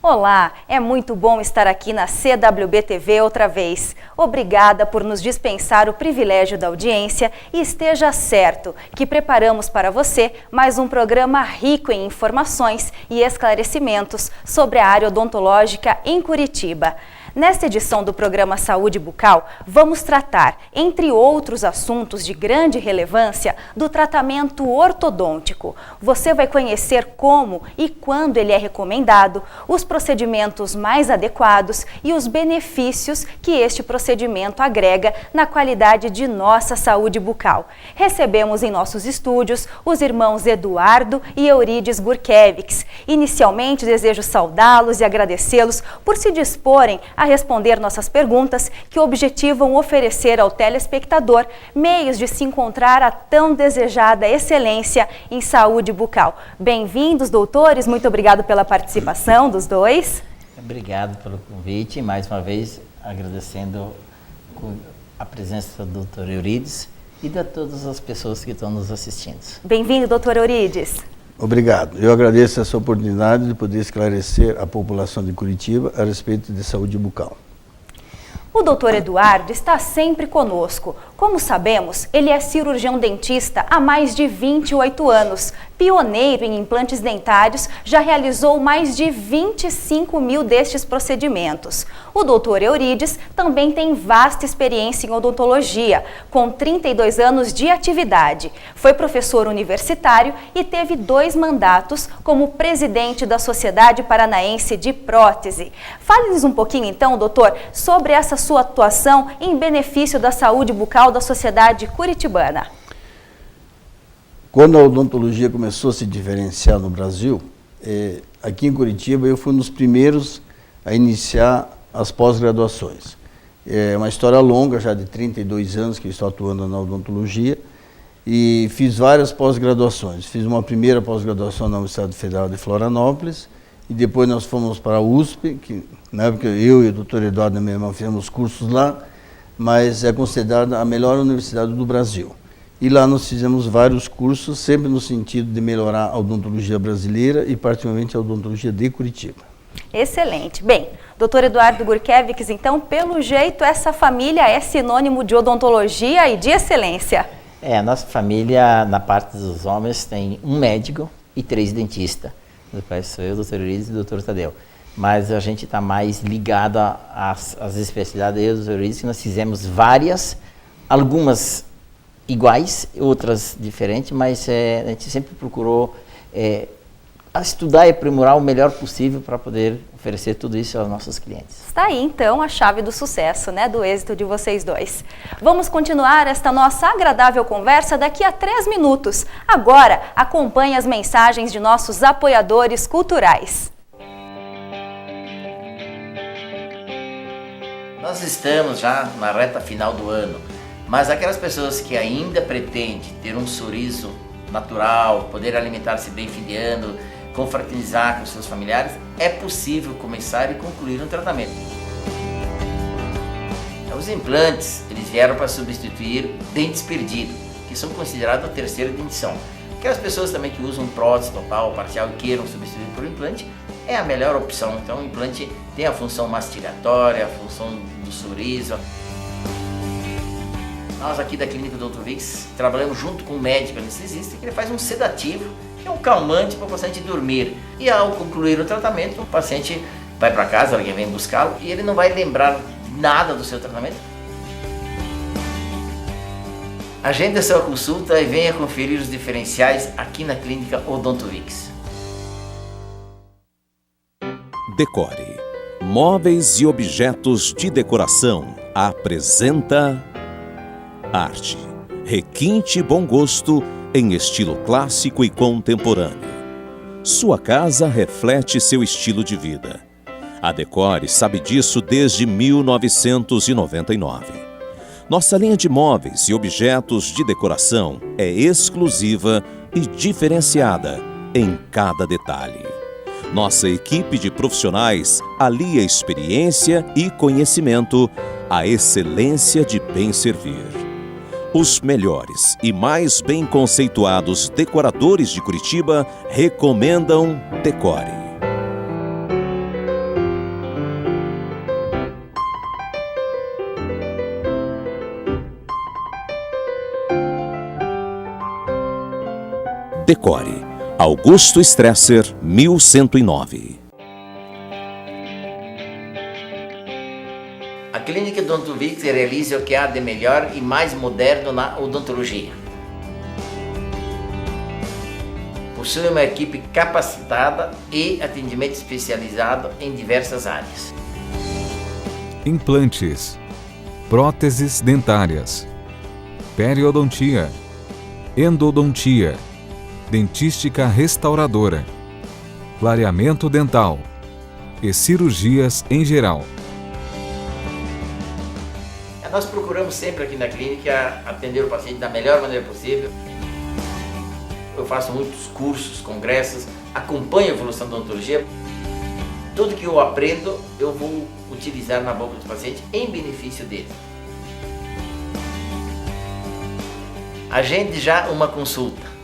Olá, é muito bom estar aqui na CWB TV outra vez. Obrigada por nos dispensar o privilégio da audiência e esteja certo que preparamos para você mais um programa rico em informações e esclarecimentos sobre a área odontológica em Curitiba. Nesta edição do programa Saúde Bucal, vamos tratar, entre outros assuntos de grande relevância, do tratamento ortodôntico. Você vai conhecer como e quando ele é recomendado, os procedimentos mais adequados e os benefícios que este procedimento agrega na qualidade de nossa saúde bucal. Recebemos em nossos estúdios os irmãos Eduardo e Eurides Gurkevics. Inicialmente, desejo saudá-los e agradecê-los por se disporem a responder nossas perguntas que objetivam oferecer ao telespectador meios de se encontrar a tão desejada excelência em saúde bucal. Bem-vindos, doutores, muito obrigado pela participação dos dois. Obrigado pelo convite, mais uma vez agradecendo a presença do doutor Eurides e de todas as pessoas que estão nos assistindo. Bem-vindo, doutor Eurides. Obrigado. Eu agradeço essa oportunidade de poder esclarecer a população de Curitiba a respeito de saúde bucal. O doutor Eduardo está sempre conosco. Como sabemos, ele é cirurgião dentista há mais de 28 anos. Pioneiro em implantes dentários, já realizou mais de 25 mil destes procedimentos. O doutor Eurides também tem vasta experiência em odontologia, com 32 anos de atividade. Foi professor universitário e teve 2 mandatos como presidente da Sociedade Paranaense de Prótese. Fale-nos um pouquinho então, doutor, sobre essa sua atuação em benefício da saúde bucal da sociedade curitibana. Quando a odontologia começou a se diferenciar no Brasil, aqui em Curitiba eu fui um dos primeiros a iniciar as pós-graduações. É uma história longa, já de 32 anos que eu estou atuando na odontologia e fiz várias pós-graduações. Fiz uma primeira pós-graduação na Universidade Federal de Florianópolis e depois nós fomos para a USP, que na época eu e o doutor Eduardo, meu irmão, fizemos cursos lá, mas é considerada a melhor universidade do Brasil. E lá nós fizemos vários cursos, sempre no sentido de melhorar a odontologia brasileira e particularmente a odontologia de Curitiba. Excelente. Bem, doutor Eduardo Gurkevics, então, pelo jeito, essa família é sinônimo de odontologia e de excelência. A nossa família, na parte dos homens, tem um médico e 3 dentistas. No quais sou eu, o doutor Eurides e o doutor Tadeu. Mas a gente está mais ligado às especialidades. Eu e o doutor Eurides, que nós fizemos várias, algumas iguais, outras diferentes, mas a gente sempre procurou estudar e aprimorar o melhor possível para poder oferecer tudo isso aos nossos clientes. Está aí, então, a chave do sucesso, né, do êxito de vocês dois. Vamos continuar esta nossa agradável conversa daqui a 3 minutos. Agora, acompanhe as mensagens de nossos apoiadores culturais. Nós estamos já na reta final do ano, mas aquelas pessoas que ainda pretendem ter um sorriso natural, poder alimentar-se bem fim de ano, confraternizar com seus familiares, é possível começar e concluir um tratamento. Os implantes, eles vieram para substituir dentes perdidos, que são considerados a terceira dentição. Aquelas pessoas também que usam prótese total ou parcial e queiram substituir por implante, é a melhor opção. Então o implante tem a função mastigatória, a função do sorriso. Nós aqui da Clínica Dr. Vicks trabalhamos junto com o médico anestesista, que ele faz um sedativo, que é um calmante para o paciente dormir. E ao concluir o tratamento, o paciente vai para casa, alguém vem buscá-lo, e ele não vai lembrar nada do seu tratamento. Agende a sua consulta e venha conferir os diferenciais aqui na Clínica Dr. Vicks. Decore. Móveis e objetos de decoração. Apresenta Arte. Requinte e bom gosto em estilo clássico e contemporâneo. Sua casa reflete seu estilo de vida. A Decore sabe disso desde 1999. Nossa linha de móveis e objetos de decoração é exclusiva e diferenciada em cada detalhe. Nossa equipe de profissionais alia experiência e conhecimento à excelência de bem servir. Os melhores e mais bem conceituados decoradores de Curitiba recomendam Decore. Decore. Augusto Stresser, 1109. A Clínica Odontovix realiza o que há de melhor e mais moderno na odontologia. Possui uma equipe capacitada e atendimento especializado em diversas áreas. Implantes, próteses dentárias, periodontia, endodontia, dentística restauradora, clareamento dental e cirurgias em geral. Nós procuramos sempre aqui na clínica atender o paciente da melhor maneira possível. Eu faço muitos cursos, congressos, acompanho a evolução da odontologia. Tudo que eu aprendo, eu vou utilizar na boca do paciente em benefício dele. Agende já uma consulta.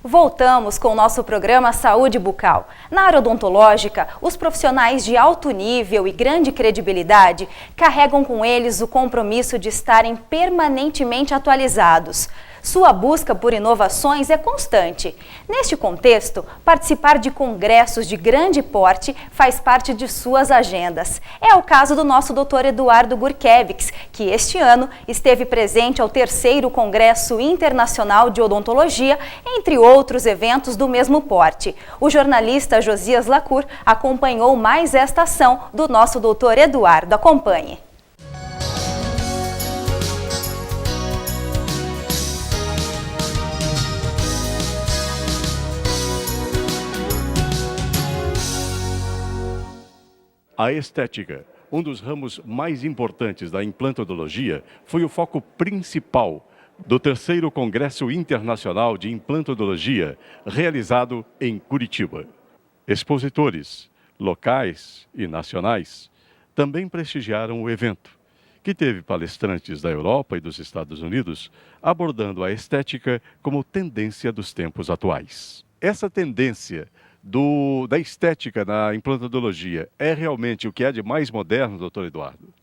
Voltamos com o nosso programa Saúde Bucal. Na área odontológica, os profissionais de alto nível e grande credibilidade carregam com eles o compromisso de estarem permanentemente atualizados. Sua busca por inovações é constante. Neste contexto, participar de congressos de grande porte faz parte de suas agendas. É o caso do nosso Dr. Eduardo Gurkevics, que este ano esteve presente ao 3º Congresso Internacional de Odontologia, entre outros eventos do mesmo porte. O jornalista Josias Lacour acompanhou mais esta ação do nosso Dr. Eduardo. Acompanhe. A estética, um dos ramos mais importantes da implantodologia, foi o foco principal do 3º Congresso Internacional de Implantodologia, realizado em Curitiba. Expositores, locais e nacionais, também prestigiaram o evento, que teve palestrantes da Europa e dos Estados Unidos abordando a estética como tendência dos tempos atuais. Essa tendência da estética na implantodologia é realmente o que há de mais moderno, doutor Eduardo?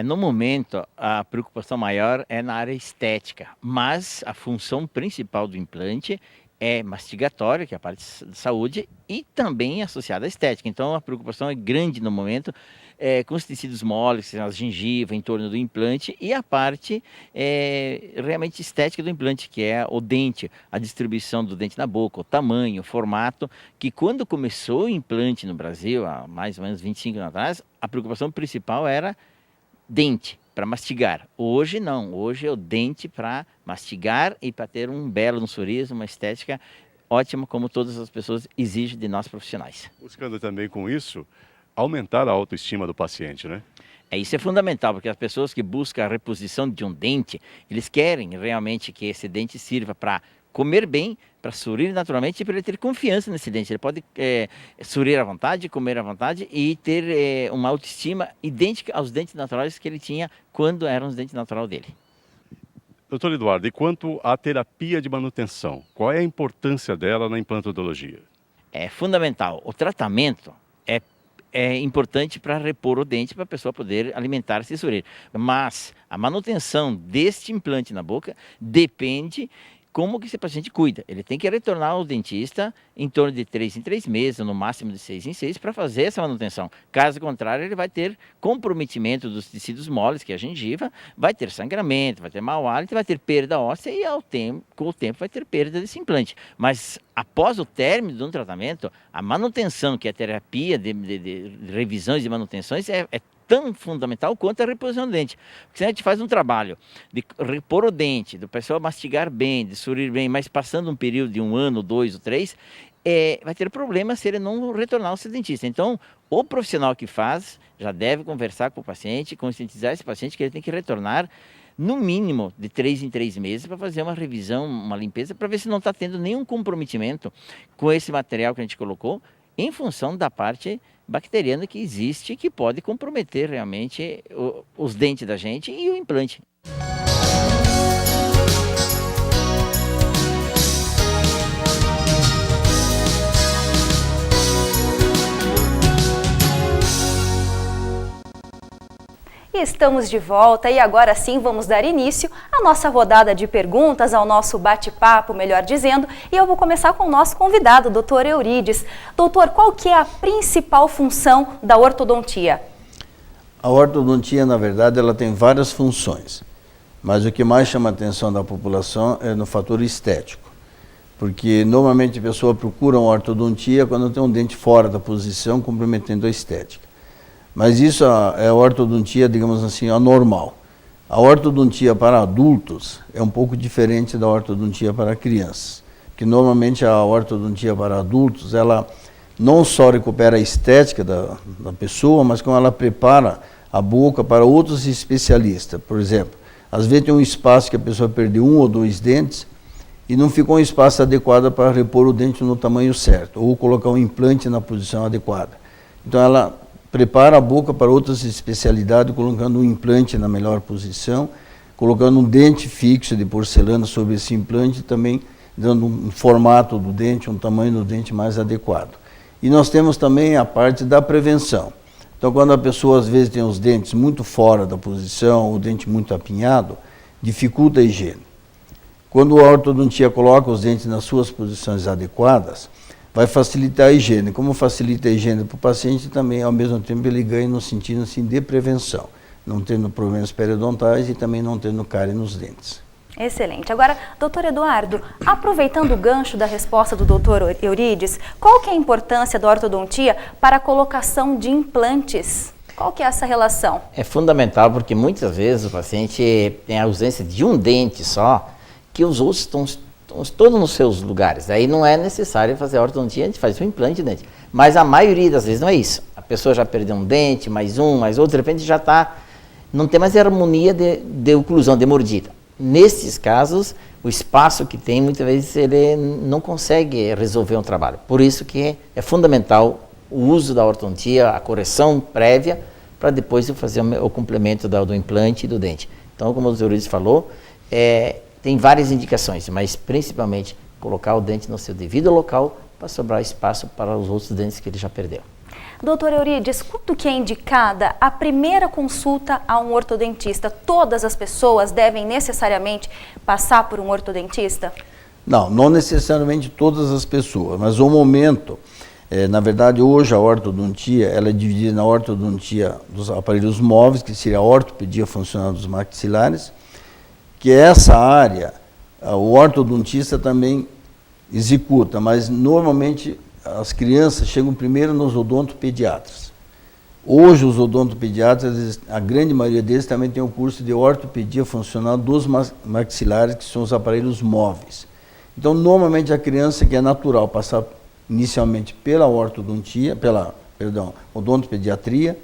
No momento, a preocupação maior é na área estética, mas a função principal do implante é mastigatória, que é a parte de saúde, e também associada à estética. Então, a preocupação é grande no momento, com os tecidos moles, a gengiva em torno do implante, e a parte realmente estética do implante, que é o dente, a distribuição do dente na boca, o tamanho, o formato, que quando começou o implante no Brasil, há mais ou menos 25 anos atrás, a preocupação principal era dente, para mastigar. Hoje não, hoje é o dente para mastigar e para ter um belo sorriso, uma estética ótima, como todas as pessoas exigem de nós profissionais. Buscando também com isso aumentar a autoestima do paciente, né? Isso é fundamental, porque as pessoas que buscam a reposição de um dente, eles querem realmente que esse dente sirva para comer bem, para sorrir naturalmente e para ele ter confiança nesse dente. Ele pode sorrir à vontade, comer à vontade e ter uma autoestima idêntica aos dentes naturais que ele tinha quando eram os dentes naturais dele. Doutor Eduardo, e quanto à terapia de manutenção, qual é a importância dela na implantodologia? É fundamental. O tratamento é importante para repor o dente, para a pessoa poder alimentar-se e sorrir. Mas a manutenção deste implante na boca depende como que esse paciente cuida. Ele tem que retornar ao dentista em torno de 3 em 3 meses, no máximo de 6 em 6, para fazer essa manutenção. Caso contrário, ele vai ter comprometimento dos tecidos moles, que é a gengiva, vai ter sangramento, vai ter mau hálito, vai ter perda óssea e com o tempo vai ter perda desse implante. Mas após o término de um tratamento, a manutenção, que é a terapia de revisões e manutenções, é tão fundamental quanto a reposição do dente. Porque senão a gente faz um trabalho de repor o dente, do pessoal mastigar bem, de sorrir bem, mas passando um período de 1 ano, 2 ou 3, vai ter problema se ele não retornar ao seu dentista. Então, o profissional que faz já deve conversar com o paciente, conscientizar esse paciente que ele tem que retornar no mínimo de 3 em 3 meses para fazer uma revisão, uma limpeza, para ver se não está tendo nenhum comprometimento com esse material que a gente colocou, em função da parte bacteriana que existe, que pode comprometer realmente os dentes da gente e o implante. E estamos de volta e agora sim vamos dar início à nossa rodada de perguntas, ao nosso bate-papo, melhor dizendo, e eu vou começar com o nosso convidado, Dr. Eurides. Doutor, qual que é a principal função da ortodontia? A ortodontia, na verdade, ela tem várias funções, mas o que mais chama a atenção da população é no fator estético, porque normalmente a pessoa procura uma ortodontia quando tem um dente fora da posição, comprometendo a estética. Mas isso é a ortodontia, digamos assim, anormal. A ortodontia para adultos é um pouco diferente da ortodontia para crianças, que normalmente a ortodontia para adultos, ela não só recupera a estética da pessoa, mas como ela prepara a boca para outros especialistas. Por exemplo, às vezes tem um espaço que a pessoa perdeu 1 ou 2 dentes e não ficou um espaço adequado para repor o dente no tamanho certo, ou colocar um implante na posição adequada. Então ela prepara a boca para outras especialidades, colocando um implante na melhor posição, colocando um dente fixo de porcelana sobre esse implante, também dando um formato do dente, um tamanho do dente mais adequado. E nós temos também a parte da prevenção. Então, quando a pessoa às vezes tem os dentes muito fora da posição, o dente muito apinhado, dificulta a higiene. Quando a ortodontia coloca os dentes nas suas posições adequadas, vai facilitar a higiene. Como facilita a higiene para o paciente, também, ao mesmo tempo, ele ganha no sentido assim, de prevenção, não tendo problemas periodontais e também não tendo cárie nos dentes. Excelente. Agora, doutor Eduardo, aproveitando o gancho da resposta do doutor Eurides, qual que é a importância da ortodontia para a colocação de implantes? Qual que é essa relação? É fundamental porque muitas vezes o paciente tem a ausência de um dente só, que os outros estão todos nos seus lugares. Aí não é necessário fazer a ortodontia, a gente faz um implante de dente. Mas a maioria das vezes não é isso. A pessoa já perdeu um dente, mais outro, de repente já não tem mais harmonia de oclusão, de mordida. Nesses casos, o espaço que tem, muitas vezes ele não consegue resolver um trabalho. Por isso que é fundamental o uso da ortodontia, a correção prévia, para depois fazer o complemento do implante e do dente. Então, como o doutor Eurides falou, tem várias indicações, mas principalmente colocar o dente no seu devido local para sobrar espaço para os outros dentes que ele já perdeu. Doutor Eurides, quanto que é indicada a primeira consulta a um ortodentista? Todas as pessoas devem necessariamente passar por um ortodentista? Não necessariamente todas as pessoas, mas o momento, na verdade hoje a ortodontia, ela é dividida na ortodontia dos aparelhos móveis, que seria a ortopedia funcional dos maxilares, que é essa área, o ortodontista também executa, mas normalmente as crianças chegam primeiro nos odontopediatras. Hoje os odontopediatras, a grande maioria deles também tem o curso de ortopedia funcional dos maxilares, que são os aparelhos móveis. Então normalmente a criança, que é natural passar inicialmente pela odontopediatria,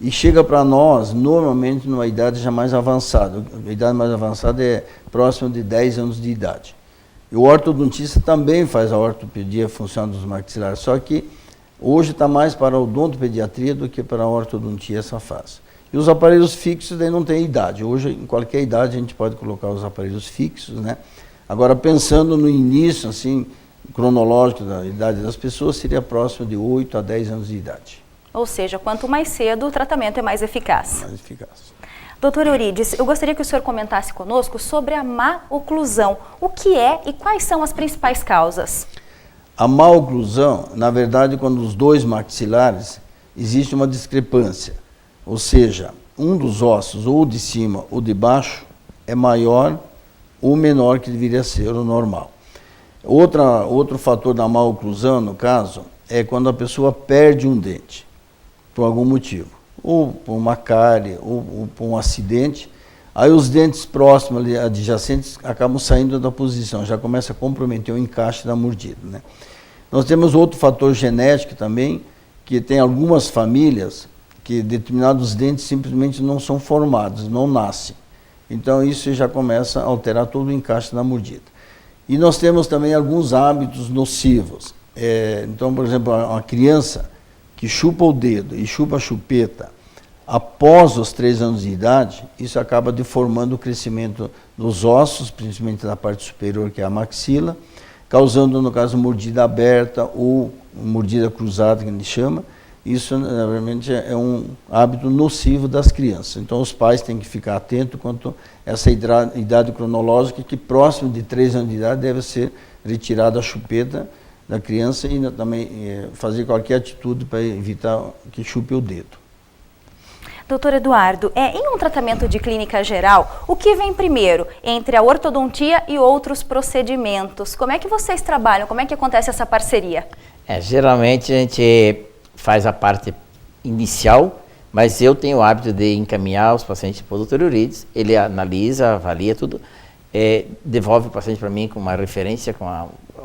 e chega para nós normalmente numa idade já mais avançada. A idade mais avançada é próxima de 10 anos de idade. E o ortodontista também faz a ortopedia funcional dos maxilares, só que hoje está mais para a odontopediatria do que para a ortodontia essa fase. E os aparelhos fixos daí não tem idade. Hoje, em qualquer idade, a gente pode colocar os aparelhos fixos, né? Agora, pensando no início, assim, cronológico da idade das pessoas, seria próximo de 8 a 10 anos de idade. Ou seja, quanto mais cedo o tratamento é mais eficaz. Mais eficaz. Doutor Eurides, eu gostaria que o senhor comentasse conosco sobre a má oclusão. O que é e quais são as principais causas? A má oclusão, na verdade, quando os dois maxilares, existe uma discrepância. Ou seja, um dos ossos, ou de cima ou de baixo, é maior ou menor que deveria ser o normal. Outro fator da má oclusão, no caso, é quando a pessoa perde um dente, por algum motivo. Ou por uma cárie, ou por um acidente, aí os dentes próximos, ali, adjacentes, acabam saindo da posição, já começa a comprometer o encaixe da mordida, né? Nós temos outro fator genético também, que tem algumas famílias que determinados dentes simplesmente não são formados, não nascem. Então isso já começa a alterar todo o encaixe da mordida. E nós temos também alguns hábitos nocivos. Então, por exemplo, uma criança que chupa o dedo e chupa a chupeta após os 3 anos de idade, isso acaba deformando o crescimento dos ossos, principalmente da parte superior, que é a maxila, causando, no caso, mordida aberta ou mordida cruzada, que a gente chama, isso realmente é um hábito nocivo das crianças. Então os pais têm que ficar atentos quanto a essa idade cronológica, que próximo de 3 anos de idade deve ser retirada a chupeta da criança e também fazer qualquer atitude para evitar que chupe o dedo. Doutor Eduardo, em um tratamento de clínica geral, o que vem primeiro entre a ortodontia e outros procedimentos? Como é que vocês trabalham? Como é que acontece essa parceria? Geralmente a gente faz a parte inicial, mas eu tenho o hábito de encaminhar os pacientes para o Dr. Eurides, ele analisa, avalia tudo, devolve o paciente para mim com uma referência,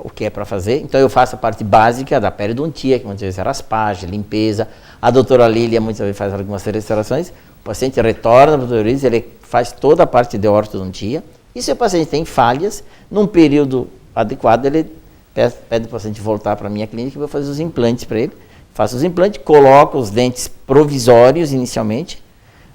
o que é para fazer. Então eu faço a parte básica da periodontia, que muitas vezes é raspagem, limpeza. A doutora Lília muitas vezes faz algumas restaurações. O paciente retorna para o Dr. Eurides, ele faz toda a parte de ortodontia. E se o paciente tem falhas, num período adequado, ele pede o paciente voltar para a minha clínica e eu vou fazer os implantes para ele. Faço os implantes, coloco os dentes provisórios inicialmente,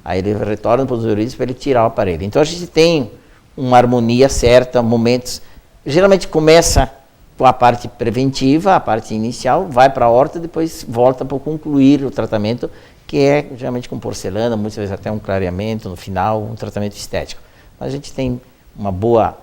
aí ele retorna para os Eurides para ele tirar o aparelho. Então a gente tem uma harmonia certa, momentos. Geralmente começa com a parte preventiva, a parte inicial, vai para a horta, depois volta para concluir o tratamento, que é geralmente com porcelana, muitas vezes até um clareamento no final, um tratamento estético. Mas a gente tem uma boa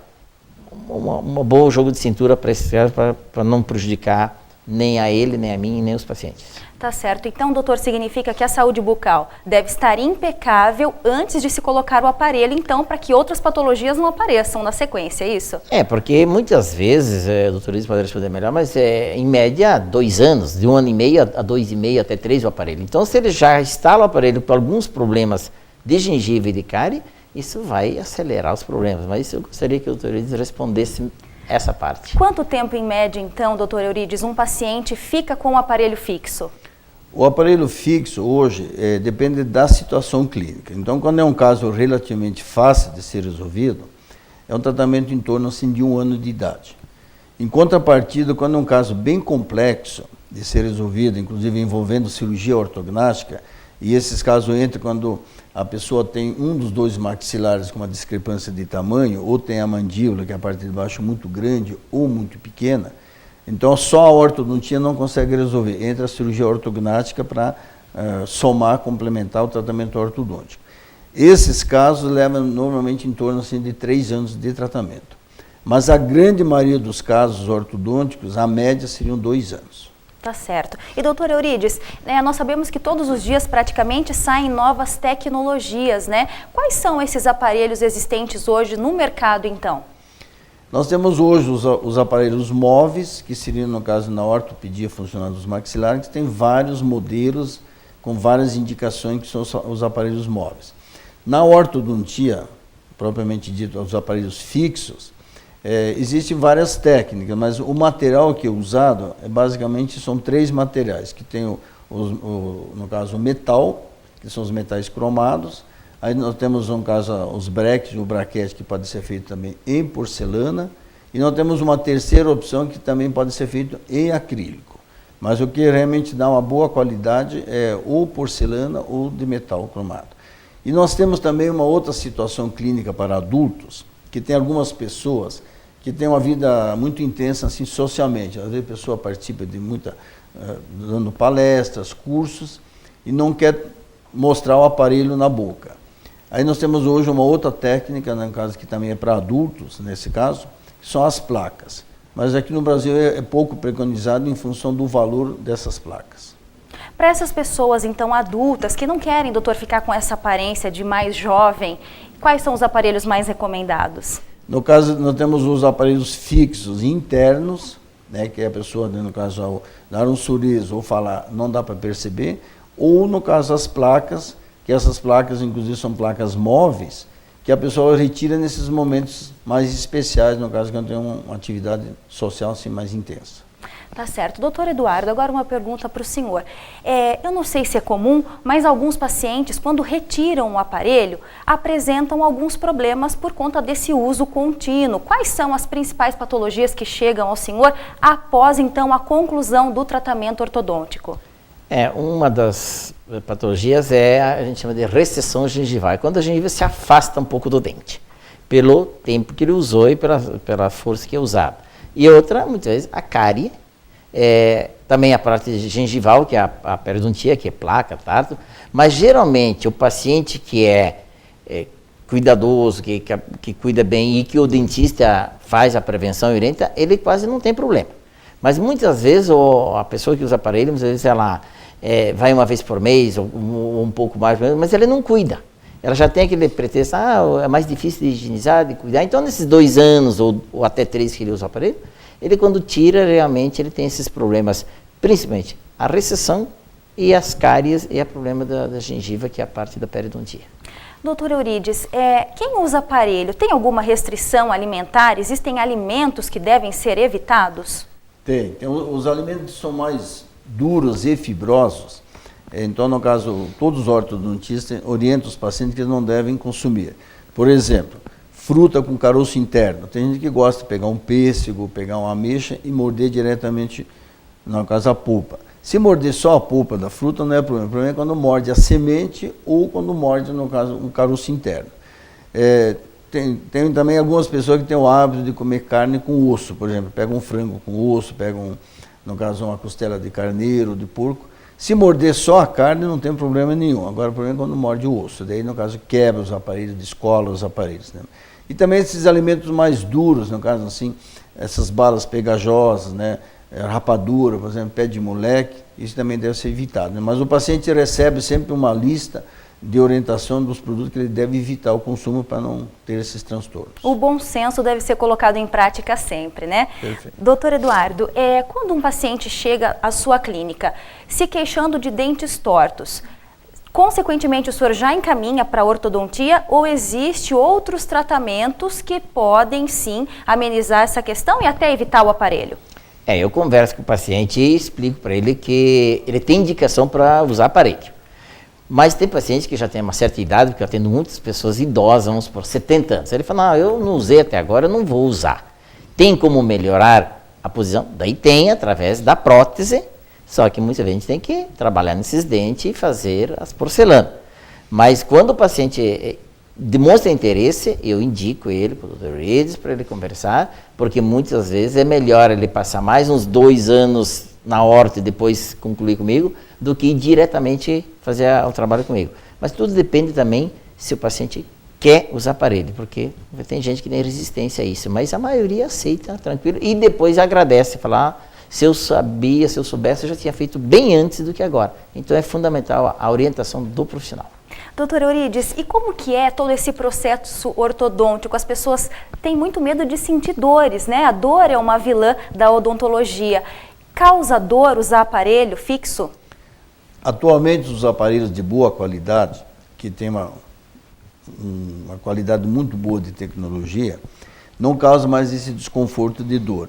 jogo de cintura para não prejudicar nem a ele, nem a mim, nem os pacientes. Tá certo. Então, doutor, significa que a saúde bucal deve estar impecável antes de se colocar o aparelho, então, para que outras patologias não apareçam na sequência, é isso? Porque muitas vezes, doutor Luiz pode responder melhor, mas em média 2 anos, de 1 ano e meio a 2,5 até 3 o aparelho. Então, se ele já instala o aparelho por alguns problemas de gengiva e de cárie, isso vai acelerar os problemas. Mas eu gostaria que o doutor Luiz respondesse essa parte. Quanto tempo, em média, então, doutor Eurides, um paciente fica com o aparelho fixo? O aparelho fixo, hoje, depende da situação clínica. Então, quando é um caso relativamente fácil de ser resolvido, é um tratamento em torno assim, de 1 ano de idade. Em contrapartida, quando é um caso bem complexo de ser resolvido, inclusive envolvendo cirurgia ortognática, e esses casos entram quando a pessoa tem um dos 2 maxilares com uma discrepância de tamanho, ou tem a mandíbula, que é a parte de baixo muito grande ou muito pequena, então só a ortodontia não consegue resolver. Entra a cirurgia ortognática para somar, complementar o tratamento ortodôntico. Esses casos levam normalmente em torno assim, de 3 anos de tratamento. Mas a grande maioria dos casos ortodônticos, a média seriam 2 anos. Tá certo. E doutor Eurides, nós sabemos que todos os dias praticamente saem novas tecnologias, né? Quais são esses aparelhos existentes hoje no mercado, então? Nós temos hoje os aparelhos móveis, que seriam, no caso, na ortopedia funcional dos maxilares, que tem vários modelos com várias indicações, que são os aparelhos móveis. Na ortodontia, propriamente dito, os aparelhos fixos, existem várias técnicas, mas o material que é usado, basicamente, são 3 materiais, que tem, no caso, o metal, que são os metais cromados. Aí nós temos, no caso, os brackets, o braquete, que pode ser feito também em porcelana. E nós temos uma terceira opção, que também pode ser feito em acrílico. Mas o que realmente dá uma boa qualidade é ou porcelana ou de metal cromado. E nós temos também uma outra situação clínica para adultos, que tem algumas pessoas que têm uma vida muito intensa assim, socialmente. Às vezes a pessoa participa de dando palestras, cursos, e não quer mostrar o aparelho na boca. Aí nós temos hoje uma outra técnica, no caso que também é para adultos, nesse caso, que são as placas. Mas aqui no Brasil é pouco preconizado em função do valor dessas placas. Para essas pessoas, então, adultas, que não querem, doutor, ficar com essa aparência de mais jovem, quais são os aparelhos mais recomendados? No caso, nós temos os aparelhos fixos internos, né, que a pessoa, no caso, ao dar um sorriso ou falar, não dá para perceber, ou, no caso, as placas, que essas placas, inclusive, são placas móveis, que a pessoa retira nesses momentos mais especiais, no caso, quando tem uma atividade social assim, mais intensa. Tá certo. Doutor Eduardo, agora uma pergunta para o senhor. Eu não sei se é comum, mas alguns pacientes, quando retiram o aparelho, apresentam alguns problemas por conta desse uso contínuo. Quais são as principais patologias que chegam ao senhor após, então, a conclusão do tratamento ortodôntico? Uma das patologias a gente chama de recessão gengival. É quando a gengiva se afasta um pouco do dente, pelo tempo que ele usou e pela força que é usada. E outra, muitas vezes, a cárie, Também a parte gengival, que é a periodontia, que é placa, tarto. Mas geralmente o paciente que é cuidadoso, que cuida bem e que o dentista faz a prevenção e orienta, ele quase não tem problema. Mas muitas vezes a pessoa que usa aparelho, muitas vezes ela vai uma vez por mês ou um pouco mais, mas ele não cuida. Ela já tem aquele pretexto, é mais difícil de higienizar, de cuidar. Então, nesses 2 anos ou até 3 que ele usa o aparelho, ele quando tira, realmente ele tem esses problemas, principalmente a recessão e as cáries e o problema da gengiva, que é a parte da periodontia. Doutor Eurides, quem usa aparelho tem alguma restrição alimentar? Existem alimentos que devem ser evitados? Tem. Os alimentos que são mais duros e fibrosos. Então, no caso, todos os ortodontistas orientam os pacientes que eles não devem consumir. Por exemplo, fruta com caroço interno. Tem gente que gosta de pegar um pêssego, pegar uma ameixa e morder diretamente, no caso, a polpa. Se morder só a polpa da fruta, não é problema. O problema é quando morde a semente ou quando morde, no caso, um caroço interno. Tem também algumas pessoas que têm o hábito de comer carne com osso, por exemplo. Pega um frango com osso, pega, no caso, uma costela de carneiro, de porco. Se morder só a carne, não tem problema nenhum. Agora, o problema é quando morde o osso. Daí, no caso, quebra os aparelhos, descola os aparelhos, né? E também esses alimentos mais duros, no caso, assim, essas balas pegajosas, né? Rapadura, por exemplo, pé de moleque, isso também deve ser evitado, né? Mas o paciente recebe sempre uma lista de orientação dos produtos que ele deve evitar o consumo para não ter esses transtornos. O bom senso deve ser colocado em prática sempre, né? Perfeito. Doutor Eduardo, quando um paciente chega à sua clínica se queixando de dentes tortos, consequentemente o senhor já encaminha para a ortodontia ou existe outros tratamentos que podem sim amenizar essa questão e até evitar o aparelho? Eu converso com o paciente e explico para ele que ele tem indicação para usar aparelho. Mas tem paciente que já tem uma certa idade, porque eu atendo muitas pessoas idosas, vamos por 70 anos. Ele fala, eu não usei até agora, eu não vou usar. Tem como melhorar a posição? Daí tem, através da prótese, só que muitas vezes a gente tem que trabalhar nesses dentes e fazer as porcelanas. Mas quando o paciente demonstra interesse, eu indico ele para o Dr. Eurides, para ele conversar, porque muitas vezes é melhor ele passar mais uns 2 anos na horta e depois concluir comigo, do que diretamente fazer o trabalho comigo. Mas tudo depende também se o paciente quer usar aparelho, porque tem gente que tem resistência a isso, mas a maioria aceita, tranquilo, e depois agradece, fala, se eu sabia, se eu soubesse, eu já tinha feito bem antes do que agora. Então é fundamental a orientação do profissional. Doutor Eurides, e como que é todo esse processo ortodôntico? As pessoas têm muito medo de sentir dores, né? A dor é uma vilã da odontologia. Causa dor usar aparelho fixo? Atualmente, os aparelhos de boa qualidade, que tem uma qualidade muito boa de tecnologia, não causa mais esse desconforto de dor.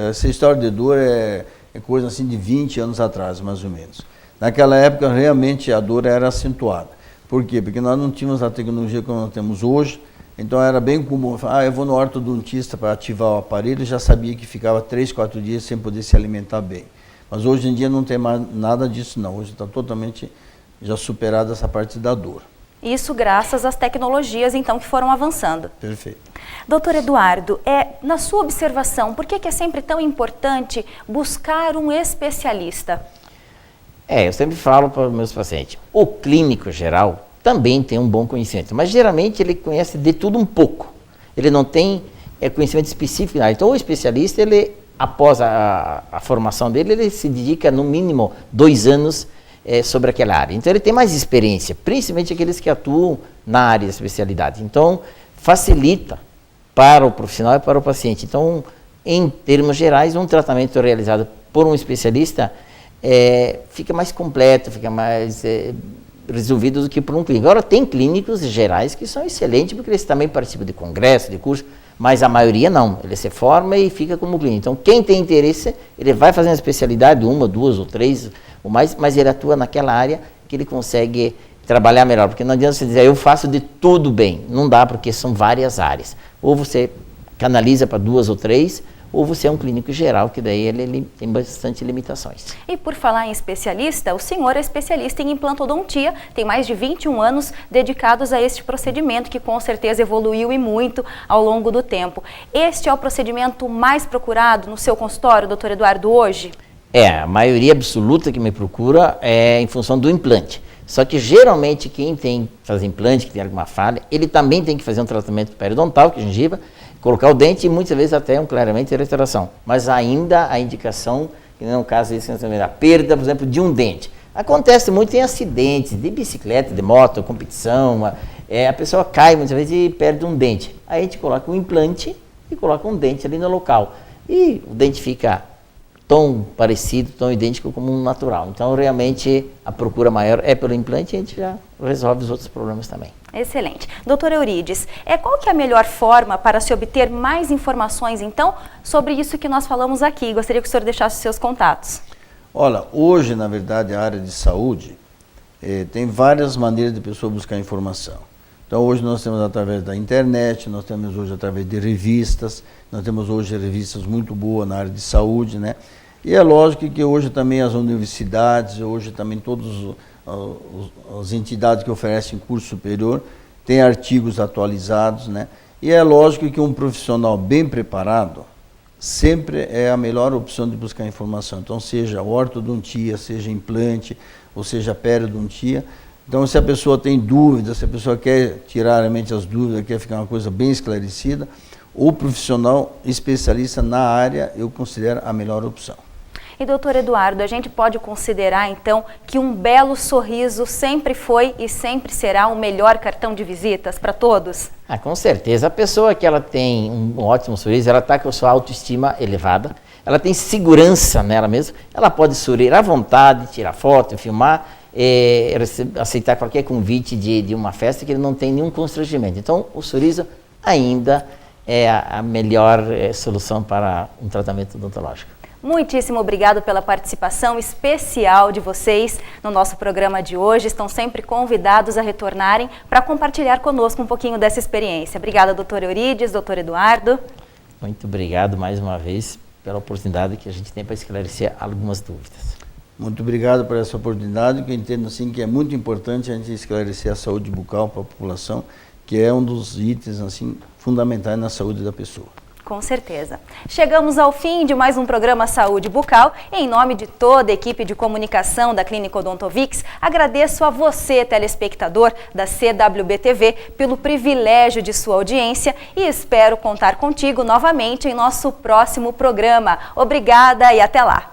Essa história de dor é coisa assim de 20 anos atrás, mais ou menos. Naquela época, realmente, a dor era acentuada. Por quê? Porque nós não tínhamos a tecnologia como nós temos hoje, então era bem comum, eu vou no ortodontista para ativar o aparelho, já sabia que ficava 3, 4 dias sem poder se alimentar bem. Mas hoje em dia não tem mais nada disso não, hoje está totalmente já superada essa parte da dor. Isso graças às tecnologias, então, que foram avançando. Perfeito. Doutor Eduardo, na sua observação, por que é sempre tão importante buscar um especialista? Eu sempre falo para os meus pacientes, o clínico geral também tem um bom conhecimento, mas geralmente ele conhece de tudo um pouco. Ele não tem conhecimento específico. Então o especialista, ele, após a formação dele, ele se dedica no mínimo 2 anos sobre aquela área. Então ele tem mais experiência, principalmente aqueles que atuam na área de especialidade. Então facilita para o profissional e para o paciente. Então, em termos gerais, um tratamento realizado por um especialista fica mais completo, fica mais resolvido do que por um clínico. Agora, tem clínicos gerais que são excelentes, porque eles também participam de congresso, de curso, mas a maioria não. Ele se forma e fica como clínico. Então, quem tem interesse, ele vai fazer uma especialidade, 1, 2 ou 3, ou mais, mas ele atua naquela área que ele consegue trabalhar melhor. Porque não adianta você dizer, eu faço de tudo bem. Não dá, porque são várias áreas. Ou você canaliza para 2 ou 3, ou você é um clínico geral, que daí ele tem bastante limitações. E por falar em especialista, o senhor é especialista em implantodontia, tem mais de 21 anos dedicados a este procedimento, que com certeza evoluiu e muito ao longo do tempo. Este é o procedimento mais procurado no seu consultório, doutor Eduardo, hoje? A maioria absoluta que me procura é em função do implante. Só que geralmente quem tem que fazer implante, que tem alguma falha, ele também tem que fazer um tratamento periodontal, que é gengiva, colocar o dente e muitas vezes até um clareamento e restauração. Mas ainda a indicação, que não é um caso desse, a perda, por exemplo, de um dente. Acontece muito em acidentes de bicicleta, de moto, competição, a pessoa cai muitas vezes e perde um dente. Aí a gente coloca um implante e coloca um dente ali no local. E o dente fica tão parecido, tão idêntico como um natural. Então, realmente, a procura maior é pelo implante e a gente já resolve os outros problemas também. Excelente. Doutor Eurides, qual que é a melhor forma para se obter mais informações, então, sobre isso que nós falamos aqui? Gostaria que o senhor deixasse os seus contatos. Olha, hoje, na verdade, a área de saúde tem várias maneiras de a pessoa buscar informação. Então, hoje nós temos através da internet, nós temos hoje através de revistas, nós temos hoje revistas muito boas na área de saúde, né? E é lógico que hoje também as universidades, hoje também todas as entidades que oferecem curso superior têm artigos atualizados, né? E é lógico que um profissional bem preparado sempre é a melhor opção de buscar informação. Então, seja ortodontia, seja implante, ou seja periodontia. Então, se a pessoa tem dúvidas, se a pessoa quer tirar realmente as dúvidas, quer ficar uma coisa bem esclarecida, o profissional especialista na área, eu considero a melhor opção. E, doutor Eduardo, a gente pode considerar, então, que um belo sorriso sempre foi e sempre será o melhor cartão de visitas para todos? Com certeza. A pessoa que ela tem um ótimo sorriso, ela está com a sua autoestima elevada, ela tem segurança nela mesma, ela pode sorrir à vontade, tirar foto, filmar, aceitar qualquer convite de uma festa que ele não tem nenhum constrangimento. Então, o sorriso ainda é a melhor solução para um tratamento odontológico. Muitíssimo obrigado pela participação especial de vocês no nosso programa de hoje. Estão sempre convidados a retornarem para compartilhar conosco um pouquinho dessa experiência. Obrigada, doutor Eurides, doutor Eduardo. Muito obrigado mais uma vez pela oportunidade que a gente tem para esclarecer algumas dúvidas. Muito obrigado por essa oportunidade, que eu entendo assim que é muito importante a gente esclarecer a saúde bucal para a população, que é um dos itens assim fundamentais na saúde da pessoa. Com certeza. Chegamos ao fim de mais um programa Saúde Bucal. Em nome de toda a equipe de comunicação da Clínica Odontovix, agradeço a você, telespectador da CWB-TV, pelo privilégio de sua audiência e espero contar contigo novamente em nosso próximo programa. Obrigada e até lá!